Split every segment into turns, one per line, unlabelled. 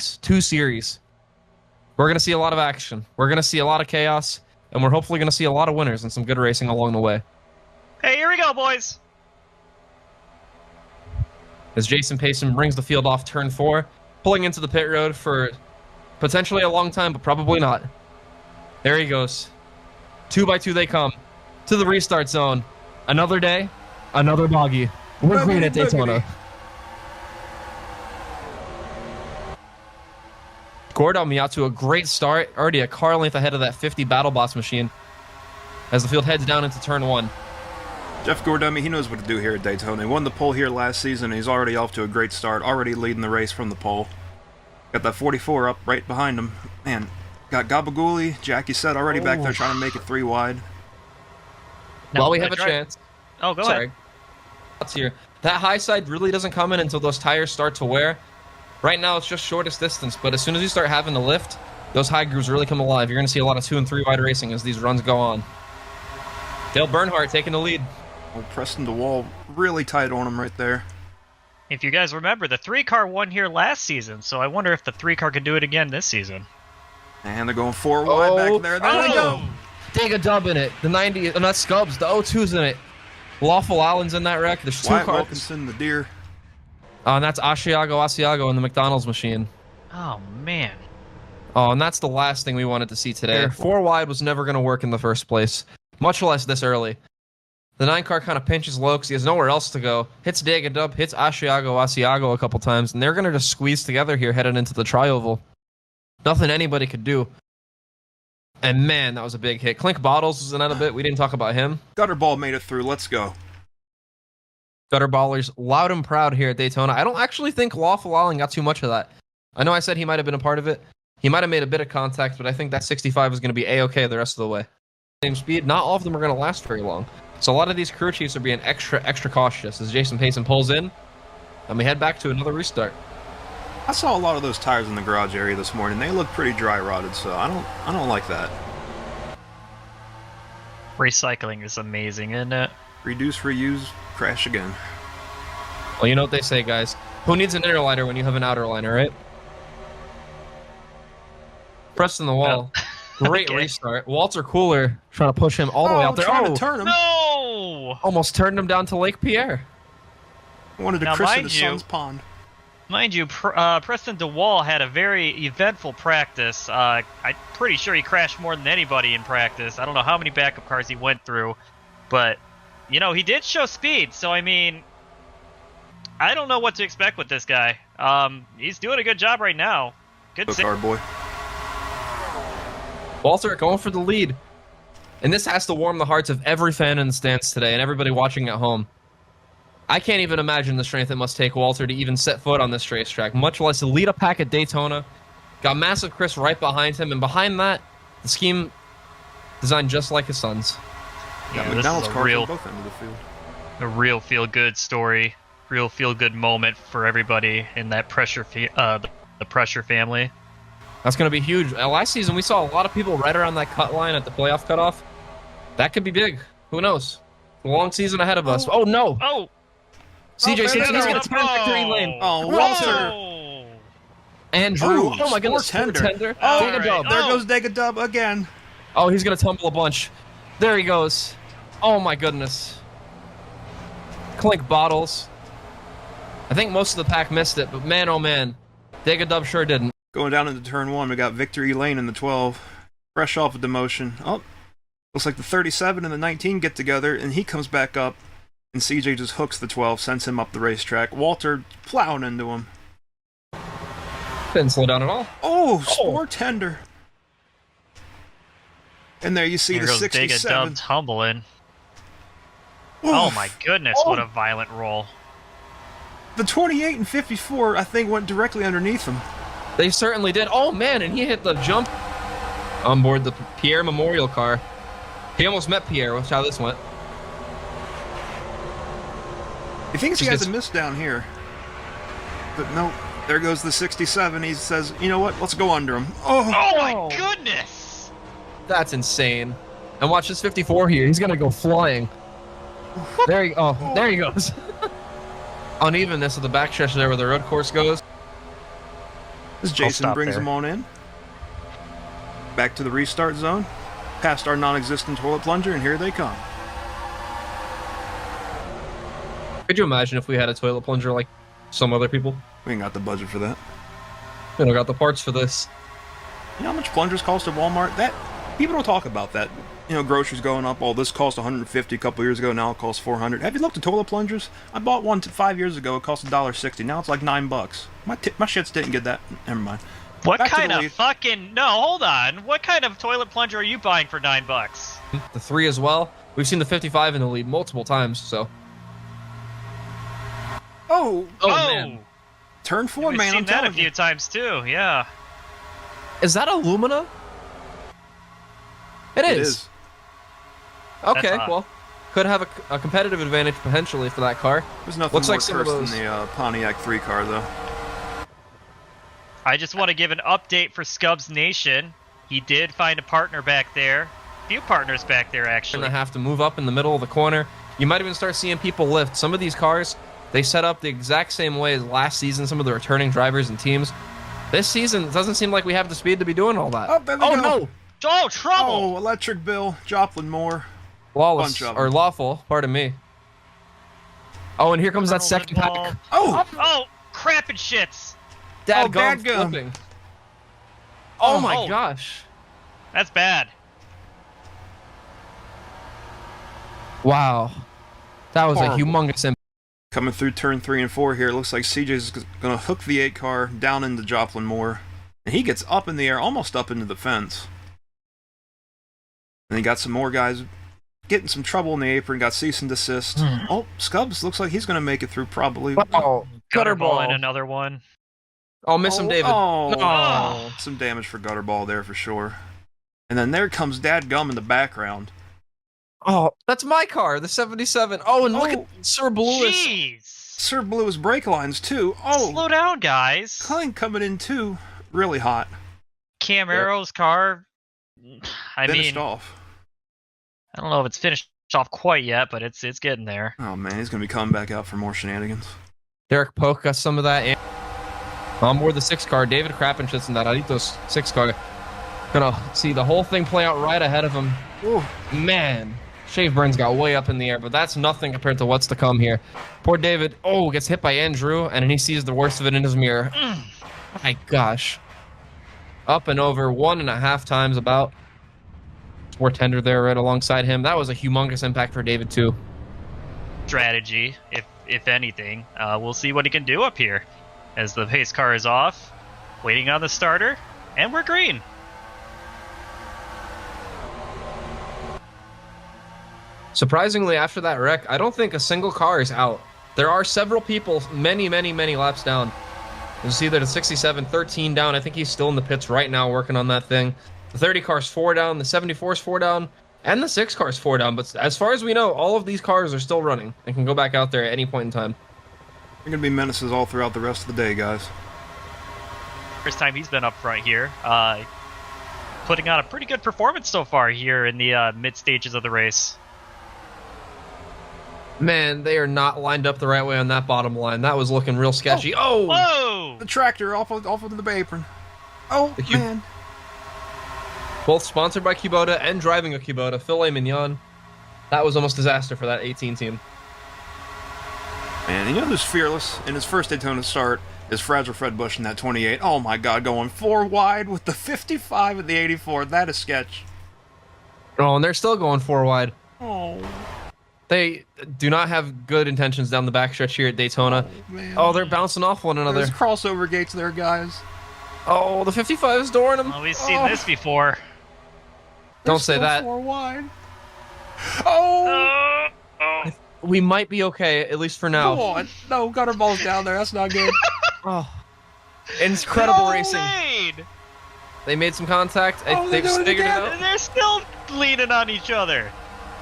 2 series. We're going to see a lot of action. We're going to see a lot of chaos, and we're hopefully going to see a lot of winners and some good racing along the way.
Hey, here we go, boys.
As Jason Payson brings the field off turn 4, pulling into the pit road for potentially a long time, but probably not. There he goes. 2 by 2 they come to the restart zone. Another day, another bogey. We're green at Daytona. Gordon out to a great start, already a car length ahead of that 50 Battle Boss machine as the field heads down into turn 1.
Jeff Gordon, he knows what to do here at Daytona. He won the pole here last season, and he's already off to a great start, already leading the race from the pole. Got that 44 up right behind him. Man, got Gabagouli, Jackie said already back there trying to make it 3 wide.
Well, we have a chance.
Oh, go ahead.
Let's hear. That high side really doesn't come in until those tires start to wear. Right now, it's just shortest distance, but as soon as you start having to lift, those high grooves really come alive. You're going to see a lot of 2 and 3 wide racing as these runs go on. Dale Bernhardt taking the lead.
Oh, Preston DeWall really tight on him right there.
If you guys remember, the 3-car won here last season, so I wonder if the 3-car can do it again this season.
And they're going 4 wide back there. There they go.
Dig a dub in it. The 90, not Scubs, the O2's in it. Lawful Allen's in that wreck. There's 2
Wyatt
cars.
Wilkinson, the Deer.
And that's Asiago in the McDonald's machine.
Oh, man.
Oh, and that's the last thing we wanted to see today. 4 wide was never going to work in the first place, much less this early. The 9-car kind of pinches low because he has nowhere else to go. Hits Dagadub, hits Asiago a couple times, and they're going to just squeeze together here heading into the tri-oval. Nothing anybody could do. And man, that was a big hit. Clink Bottles was in that a bit. We didn't talk about him.
Gutterball made it through. Let's go.
Gutterballers loud and proud here at Daytona. I don't actually think Lawful Allen got too much of that. I know I said he might have been a part of it. He might have made a bit of contact, but I think that 65 is going to be A-okay the rest of the way. Same speed. Not all of them are going to last very long. So a lot of these crew chiefs are being extra cautious as Jason Payson pulls in, and we head back to another restart.
I saw a lot of those tires in the garage area this morning. They look pretty dry rotted, so I don't like that.
Recycling is amazing, isn't it?
Reduce, reuse, crash again.
Well, you know what they say, guys. Who needs an inner liner when you have an outer liner, right? Preston the wall. Great restart. Walter Cooler trying to push him all the way out there.
Trying to turn him.
No!
Almost turned him down to Lake Pierre.
Wanted to christen his son's pond.
Mind you, Preston DeWall had a very eventful practice. I'm pretty sure he crashed more than anybody in practice. I don't know how many backup cars he went through, but, you know, he did show speed. So, I mean, I don't know what to expect with this guy. He's doing a good job right now. Good
Toecar boy.
Walter going for the lead. And this has to warm the hearts of every fan in the stands today and everybody watching at home. I can't even imagine the strength it must take Walter to even set foot on this racetrack, much less to lead a pack at Daytona. Got Massive Chris right behind him, and behind that, the scheme designed just like his son's.
Yeah, this is a real feel-good story, real feel-good moment for everybody in that the Pressure family.
That's going to be huge. Last season, we saw a lot of people right around that cut line at the playoff cutoff. That could be big. Who knows? A long season ahead of us. Oh, no.
Oh.
CJ Simpson, he's going to turn victory lane.
Oh, Walter.
Andrew. Oh, my goodness.
Tender.
Oh,
Dagadub. There goes Dagadub again.
Oh, he's going to tumble a bunch. There he goes. Oh, my goodness. Clink Bottles. I think most of the pack missed it, but man, oh, man. Dagadub sure didn't.
Going down into turn 1, we got Victory Lane in the 12. Fresh off a demotion. Oh, looks like the 37 and the 19 get together, and he comes back up, and CJ just hooks the 12, sends him up the racetrack. Walter plowing into him.
Didn't slow down at all.
Oh, Spore Tender. And there you see the 67.
Dagadub tumbling. Oh my goodness, what a violent roll.
The 28 and 54, I think, went directly underneath him.
They certainly did. Oh, man, and he hit the jump on board the Pierre Memorial car. He almost met Pierre. Watch how this went.
He thinks he has a miss down here. But no, there goes the 67. He says, you know what, let's go under him.
Oh my goodness!
That's insane. And watch this 54 here. He's going to go flying. There he goes. Unevenness of the backstretch there where the road course goes.
As Jason brings them on in. Back to the restart zone. Past our non-existent toilet plunger, and here they come.
Could you imagine if we had a toilet plunger like some other people?
We ain't got the budget for that.
We don't got the parts for this.
You know how much plungers cost at Walmart? That people don't talk about that. You know, groceries going up. Oh, this cost $150 a couple years ago. Now it costs $400. Have you looked at toilet plungers? I bought one 5 years ago. It cost $1.60. Now it's like $9. My shits didn't get that. Never mind.
What kind of fucking... No, hold on. What kind of toilet plunger are you buying for $9?
The 3 as well. We've seen the 55 in the lead multiple times, so...
Oh,
man.
Turn 4,
We've
man.
seen
I'm
that
telling
a few times too. Yeah.
Is that alumina? It is. Okay, well, could have a competitive advantage potentially for that car.
There's nothing
Looks
more
like some of
cursed
those...
than the Pontiac 3 car, though.
I just want to give an update for Scubs Nation. He did find a partner back there. A few partners back there, actually.
Gonna have to move up in the middle of the corner. You might even start seeing people lift. Some of these cars, they set up the exact same way as last season, some of the returning drivers and teams. This season, it doesn't seem like we have the speed to be doing all that.
Oh, there they go.
No!
Oh, trouble!
Oh, Electric Bill, Joplin Moore.
Lawless, or lawful, pardon me. Oh, and here comes that second pack.
Oh, crap and shits.
Dadgum flipping. Oh my gosh.
That's bad.
Wow. That was a humongous impact.
Coming through turn 3 and 4 here, it looks like CJ's going to hook the 8 car down into Joplin Moore. And he gets up in the air, almost up into the fence. And he got some more guys getting some trouble in the apron, got cease and desist. Oh, Scubs looks like he's going to make it through probably.
Oh, gutter ball.
And another one.
Oh, miss him, David.
Oh, some damage for gutter ball there for sure. And then there comes Dadgum in the background.
Oh, that's my car, the 77. Oh, and look at Sir Blue.
Jeez.
Sir Blue's brake lines too. Oh,
slow down, guys.
Klein coming in too, really hot.
Camaro's car.
Finished off.
I don't know if it's finished off quite yet, but it's getting there.
Oh man, he's gonna be coming back out for more shenanigans.
Derek Polk got some of that. On board the 6 car, David Krappenschitz in that Aritos 6 car. Gonna see the whole thing play out right ahead of him. Ooh, man. Shave Burns got way up in the air, but that's nothing compared to what's to come here. Poor David, gets hit by Andrew, and then he sees the worst of it in his mirror. My gosh. Up and over 1.5 times about. More tender there right alongside him. That was a humongous impact for David, too.
Strategy, if anything. We'll see what he can do up here. As the pace car is off, waiting on the starter, and we're green.
Surprisingly, after that wreck, I don't think a single car is out. There are several people many laps down. You see that the 67, 13 down. I think he's still in the pits right now working on that thing. The 30 car's 4 down, the 74's 4 down, and the 6 car's 4 down. But as far as we know, all of these cars are still running and can go back out there at any point in time.
They're going to be menaces all throughout the rest of the day, guys.
First time he's been up front here. Putting on a pretty good performance so far here in the mid stages of the race.
Man, they are not lined up the right way on that bottom line. That was looking real sketchy. Oh!
Whoa!
The tractor off of the apron. Oh, man.
Both sponsored by Kubota and driving a Kubota. Filet mignon. That was almost disaster for that 18 team.
Man, you know who's fearless in his first Daytona start is Fragile Fred Bush in that 28. Oh my god, going 4 wide with the 55 and the 84. That is sketch.
Oh, and they're still going 4 wide.
Oh.
They do not have good intentions down the backstretch here at Daytona.
Man.
Oh, they're bouncing off one another.
There's crossover gates there, guys.
Oh, the 55 is dooring them.
Well, we've seen this before.
Don't say that.
4 wide. Oh!
We might be okay, at least for now.
Come on. No, gutter ball's down there. That's not good.
Oh. Incredible racing. They made some contact. They've figured it out.
They're still leaning on each other.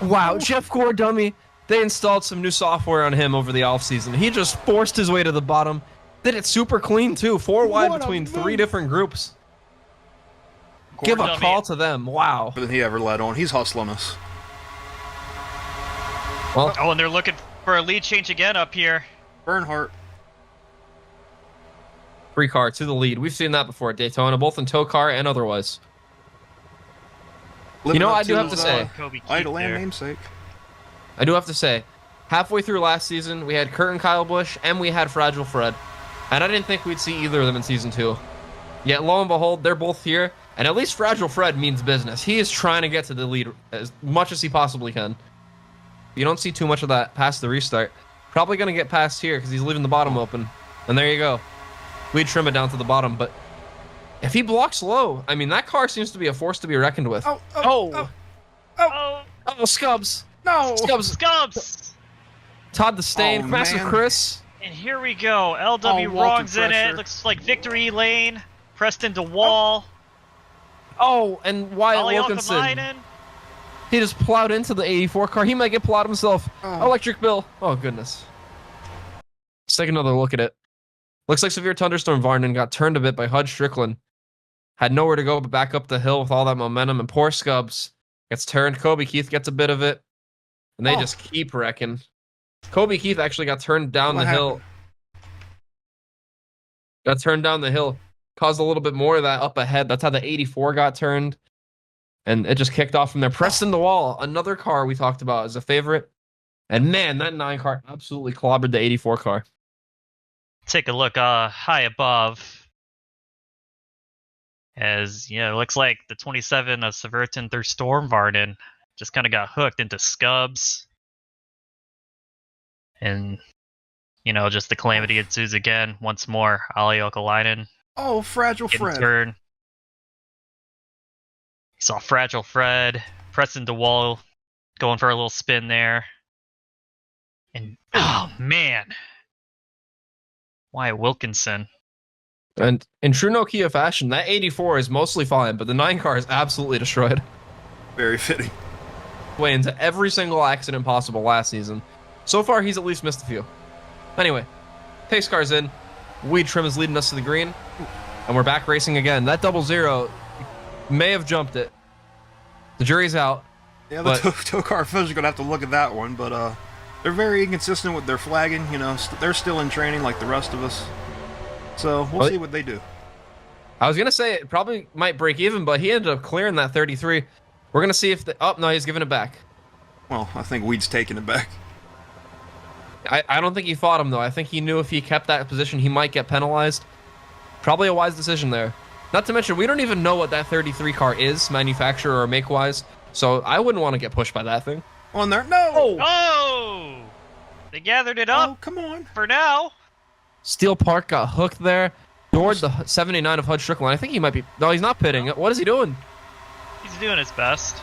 Wow, Jeff Gore dummy. They installed some new software on him over the offseason. He just forced his way to the bottom. Did it super clean, too. 4 wide between 3 different groups. Give a call to them. Wow.
More than he ever led on. He's hustling us.
Well,
and they're looking for a lead change again up here.
Bernhardt.
Free car to the lead. We've seen that before at Daytona, both in Toecar and otherwise.
Living
You know,
up
I do have to
his,
say,
Kobe Keith
idol and
there.
namesake.
I do have to say, halfway through last season, we had Kurt and Kyle Busch, and we had Fragile Fred. And I didn't think we'd see either of them in Season 2. Yet, lo and behold, they're both here, and at least Fragile Fred means business. He is trying to get to the lead as much as he possibly can. You don't see too much of that past the restart. Probably going to get past here because he's leaving the bottom open. And there you go. We'd trim it down to the bottom, but if he blocks low, I mean, that car seems to be a force to be reckoned with.
Oh,
Scubs.
No!
Scubs!
Todd the Stain,
Oh,
Massive
man.
Chris.
And here we go. LW
Oh, Walter
Wrong's in
Pressure.
it. Looks like victory lane. Preston DeWall.
Oh, and Wyatt
Ollie
Wilkinson.
Alkamainen.
He just plowed into the 84 car. He might get plowed himself.
Oh.
Electric Bill. Oh, goodness. Let's take another look at it. Looks like Severe Thunderstorm Varnon got turned a bit by Hud Strickland. Had nowhere to go but back up the hill with all that momentum. And poor Scubs gets turned. Kobe Keith gets a bit of it. And they just keep wrecking. Kobe Keith actually got turned down
What
the hill. Got turned down the hill. Caused a little bit more of that up ahead. That's how the 84 got turned. And it just kicked off from there. Preston DeWall, another car we talked about as a favorite. And man, that 9 car absolutely clobbered the 84 car.
Take a look high above. As, it looks like the 27 of Severton through Storm Varden just kind of got hooked into Scubs. And, just the calamity ensues again once more. Ollie Okalainen
Oh, Fragile
getting
Fred.
turned. You saw Fragile Fred, Preston DeWall going for a little spin there. And, oh, man. Wyatt Wilkinson.
And in true Nokia fashion, that 84 is mostly fine, but the 9 car is absolutely destroyed.
Very fitting.
Way into every single accident possible last season. So far, he's at least missed a few. Anyway, pace car's in. Weed Trim is leading us to the green. And we're back racing again. That 00 may have jumped it. The jury's out.
Yeah, the Toecar officials are going to have to look at that one, but they're very inconsistent with their flagging. They're still in training like the rest of us. So we'll see what they do.
I was going to say it probably might break even, but he ended up clearing that 33. We're going to see if oh, no, he's giving it back.
Well, I think Weed's taking it back.
I don't think he fought him, though. I think he knew if he kept that position, he might get penalized. Probably a wise decision there. Not to mention, we don't even know what that 33 car is, manufacturer or make-wise, so I wouldn't want to get pushed by that thing.
On there. No!
Oh! They gathered it up
Oh, come on.
for now.
Steel Park got hooked there. Toward the 79 of Hud Strickland. I think he might be... No, he's not pitting. What is he doing?
He's doing his best.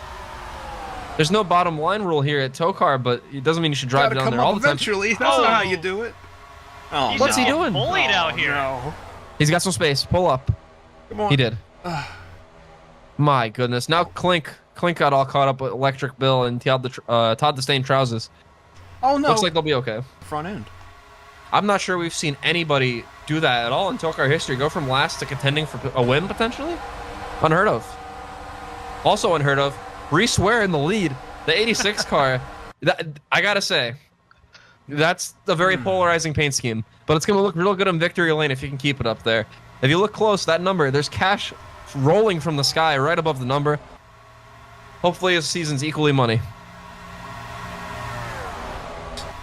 There's no bottom line rule here at Toecar, but it doesn't mean you should drive
Gotta
down
come
there
up
all the time.
eventually. That's not how you do it. Oh,
He's
What's
just
he
getting
doing?
bullied out here.
No.
He's got some space. Pull up.
Come on.
He did. My goodness. Now Clink got all caught up with Electric Bill and Todd the Stain trousers.
Oh, no.
Looks like they'll be okay.
Front end.
I'm not sure we've seen anybody do that at all in Toecar history. Go from last to contending for a win, potentially? Unheard of. Also unheard of, Reese Ware in the lead. The 86 car. I gotta say, that's a very polarizing paint scheme. But it's going to look real good in victory lane if you can keep it up there. If you look close, that number, there's cash rolling from the sky right above the number. Hopefully his season's equally money.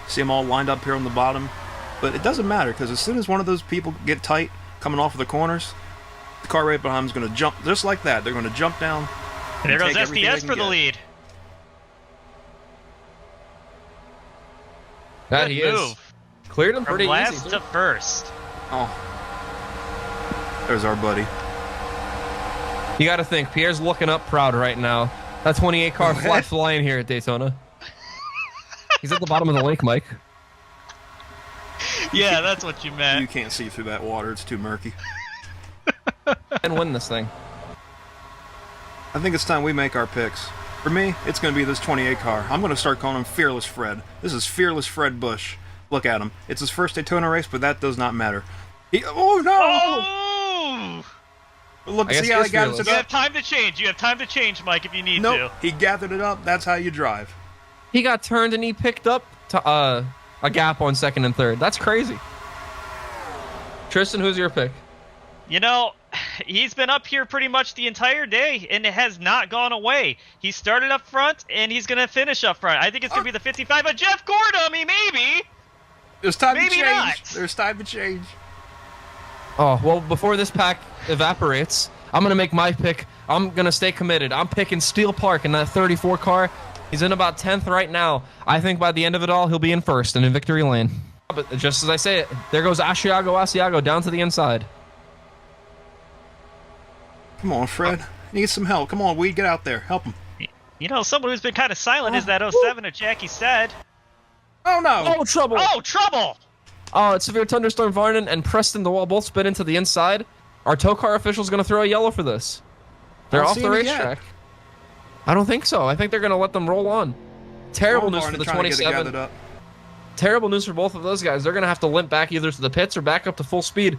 See them all lined up here on the bottom. But it doesn't matter, because as soon as one of those people get tight, coming off of the corners, the car right behind them is going to jump, just like that. They're going to jump down.
And there goes
take everything they
SDS
can
for the
get.
lead.
That
Good
he is.
move.
Cleared him
From
pretty
last
easy.
to first.
Oh. There's our buddy.
You got to think, Pierre's looking up proud right now. That 28 car flat flying here at Daytona. He's at the bottom of the lake, Mike.
Yeah, that's what you
You
meant.
can't see through that water. It's too murky.
And win this thing.
I think it's time we make our picks. For me, it's going to be this 28 car. I'm going to start calling him Fearless Fred. This is Fearless Fred Busch. Look at him. It's his first Daytona race, but that does not matter. Oh, no!
Oh!
Look,
I guess
see
he
how
is
he gathered
fearless.
it
You
up?
have time to change. You have time to change, Mike, if you need
Nope. He gathered it up. That's how you drive.
He got turned and he picked up a gap on second and third. That's crazy. Tristan, who's your pick?
You know, he's been up here pretty much the entire day, and it has not gone away. He started up front, and he's going to finish up front. I think it's going to be the 55 of Jeff Gordummy, maybe.
There's time
Maybe
to change.
not.
There's time to change.
Oh, well, before this pack evaporates, I'm going to make my pick. I'm going to stay committed. I'm picking Steel Park in that 34 car. He's in about 10th right now. I think by the end of it all, he'll be in first and in victory lane. But just as I say it, there goes Asiago down to the inside.
Come on, Fred. You need some help. Come on, Weed, get out there. Help him.
You know, someone who's been kind of silent is that 07 of Jackie said.
Oh, no.
Oh, trouble.
Oh, trouble!
Oh, it's Severe Thunderstorm Varnon and Preston the Wall both spin into the inside. Our Toecar official's going to throw a yellow for this. They're off the racetrack. I don't think so. I think they're going to let them roll on. Terrible news for the 27. Terrible news for both of those guys. They're going to have to limp back either to the pits or back up to full speed.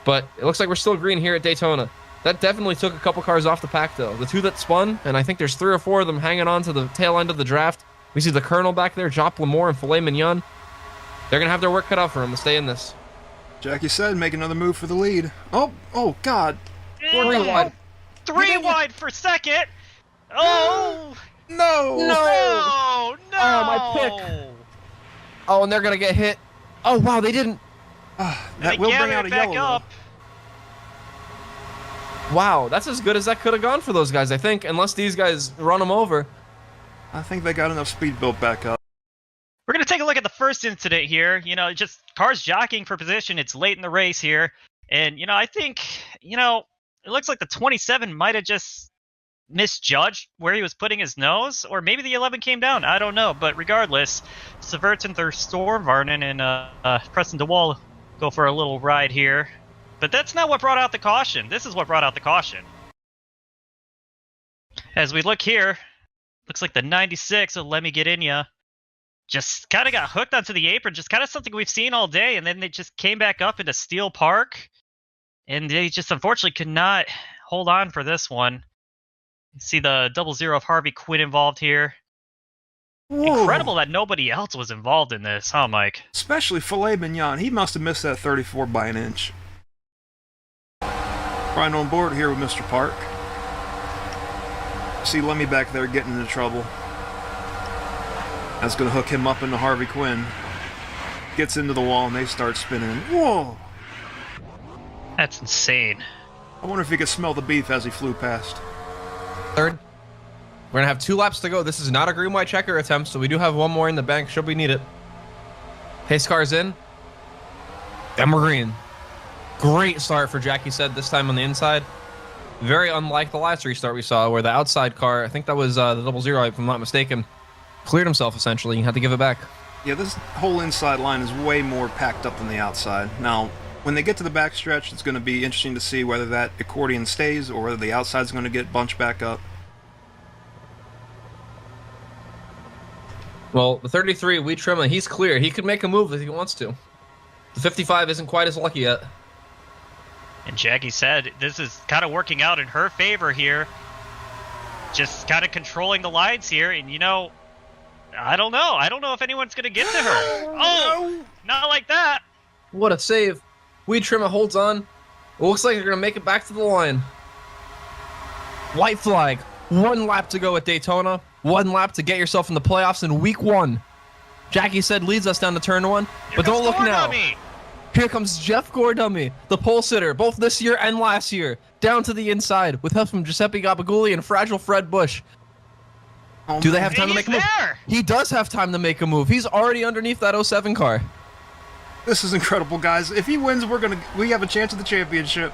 But it looks like we're still green here at Daytona. That definitely took a couple cars off the pack, though. The two that spun, and I think there's 3 or 4 of them hanging on to the tail end of the draft. We see the Colonel back there, Jop Lamore and Filet Mignon. They're going to have their work cut out for them to stay in this.
Jackie said make another move for the lead. Oh, God.
3 wide.
3 wide for second. Oh!
No!
No! No!
Oh, my pick. Oh, and they're going to get hit. Oh, wow, they didn't.
That will bring out a yellow,
up.
Wow, that's as good as that could have gone for those guys, I think, unless these guys run them over.
I think they got enough speed built back up.
We're going to take a look at the first incident here. You know, just cars jockeying for position. It's late in the race here. And, you know, I think, you know, it looks like the 27 might have just misjudged where he was putting his nose. Or maybe the 11 came down. I don't know. But regardless, Severton Thunderstorm Varnon and Preston DeWall go for a little ride here. But that's not what brought out the caution. This is what brought out the caution. As we look here, looks like the 96 of Let Me Get In Ya just kind of got hooked onto the apron, just kind of something we've seen all day, and then they just came back up into Steel Park, and they just unfortunately could not hold on for this one. You see the 00 of Harvey Quinn involved here. Whoa. Incredible that nobody else was involved in this, huh, Mike?
Especially Filet Mignon. He must have missed that 34 by an inch. Right on board here with Mr. Park. See Lemmy back there getting into trouble. That's going to hook him up into Harvey Quinn. Gets into the wall and they start spinning. Whoa!
That's insane.
I wonder if he could smell the beef as he flew past.
Third. We're going to have 2 laps to go. This is not a green-white checker attempt, so we do have 1 more in the bank should we need it. Pace car's in. And we're green. Great start for Jackie said this time on the inside. Very unlike the last restart we saw where the outside car, I think that was the 00 if I'm not mistaken, cleared himself essentially. He had to give it back.
Yeah, this whole inside line is way more packed up than the outside. Now, when they get to the backstretch, it's going to be interesting to see whether that accordion stays or whether the outside's going to get bunched back up.
Well, the 33, we trim him. He's clear. He could make a move if he wants to. The 55 isn't quite as lucky yet.
And Jackie said this is kind of working out in her favor here. Just kind of controlling the lines here. And, you know, I don't know. I don't know if anyone's going to get to her. Oh, not like that.
What a save. Weed Trimmer holds on. It looks like they're going to make it back to the line. White flag. 1 lap to go at Daytona. 1 lap to get yourself in the playoffs in week 1. Jackie said leads us down to turn 1. But don't look now. Here comes Jeff Gordummy, the pole sitter, both this year and last year, down to the inside with help from Giuseppe Gabaguli and Fragile Fred Bush. Do they have time to make a move? He does have time to make a move. He's already underneath that 07 car.
This is incredible, guys. If he wins, we have a chance at the championship.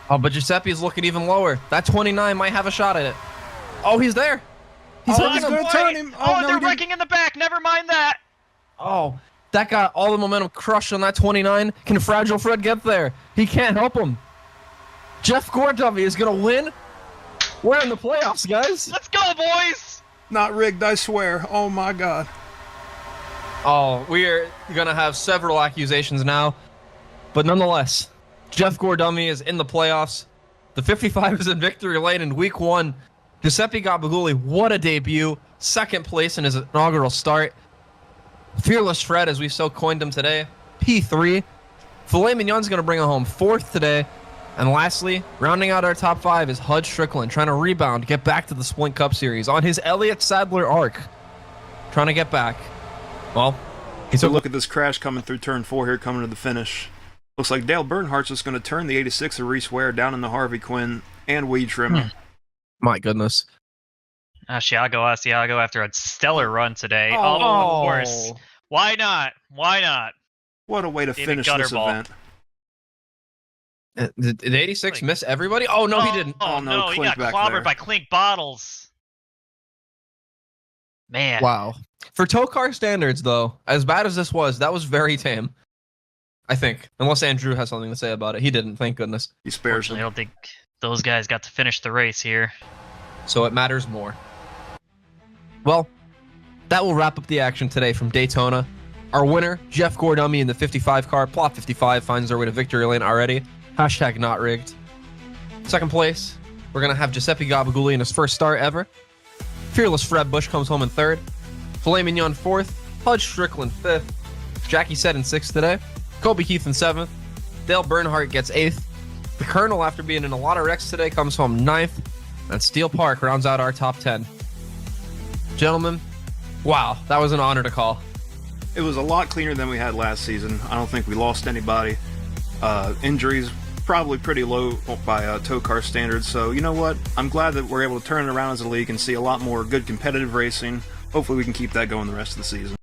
Oh, but Giuseppe's looking even lower. That 29 might have a shot at it. Oh, he's there. He's
going to turn him.
Oh, no, they're wrecking in the back. Never mind that.
Oh, that got all the momentum crushed on that 29. Can Fragile Fred get there? He can't help him. Jeff Gordummy is going to win. We're in the playoffs, guys.
Let's go, boys.
Not rigged, I swear. Oh, my God.
Oh, we are going to have several accusations now. But nonetheless, Jeff Gordummy is in the playoffs. The 55 is in victory lane in week 1. Giuseppe Gabaguli, what a debut. 2nd place in his inaugural start. Fearless Fred, as we so coined him today. P3. Filet Mignon's going to bring it home 4th today. And lastly, rounding out our top 5 is Hud Strickland, trying to rebound, get back to the Splint Cup Series on his Elliott Sadler arc. Trying to get back. Well,
he's a look at this crash coming through turn 4 here, coming to the finish. Looks like Dale Bernhardt's just going to turn the 86 of Reese Ware down in the Harvey Quinn and weed trim.
My goodness.
Asiago after a stellar run today.
Oh.
Of course. Why not? Why not?
What a way to finish this event.
Did 86 miss everybody? Oh, no, he didn't.
Oh, no, he got clobbered by Clink bottles. Man.
Wow. For Toecar standards, though, as bad as this was, that was very tame. I think. Unless Andrew has something to say about it. He didn't, thank goodness.
He spares them.
I don't think those guys got to finish the race here.
So it matters more. Well, that will wrap up the action today from Daytona. Our winner, Jeff Gordummy in the 55 car. Plot 55 finds their way to victory lane already. Hashtag not rigged. Second place, we're going to have Giuseppe Gabaguli in his first start ever. Fearless Fred Bush comes home in 3rd. Filet Mignon 4th. Hud Strickland 5th. Jackie Sett in 6th today. Kobe Keith in 7th. Dale Bernhardt gets 8th. The Colonel, after being in a lot of wrecks today, comes home 9th. And Steele Park rounds out our top 10. Gentlemen, wow, that was an honor to call.
It was a lot cleaner than we had last season. I don't think we lost anybody. Injuries probably pretty low by Toecar standards, so you know what? I'm glad that we're able to turn it around as a league and see a lot more good competitive racing. Hopefully we can keep that going the rest of the season.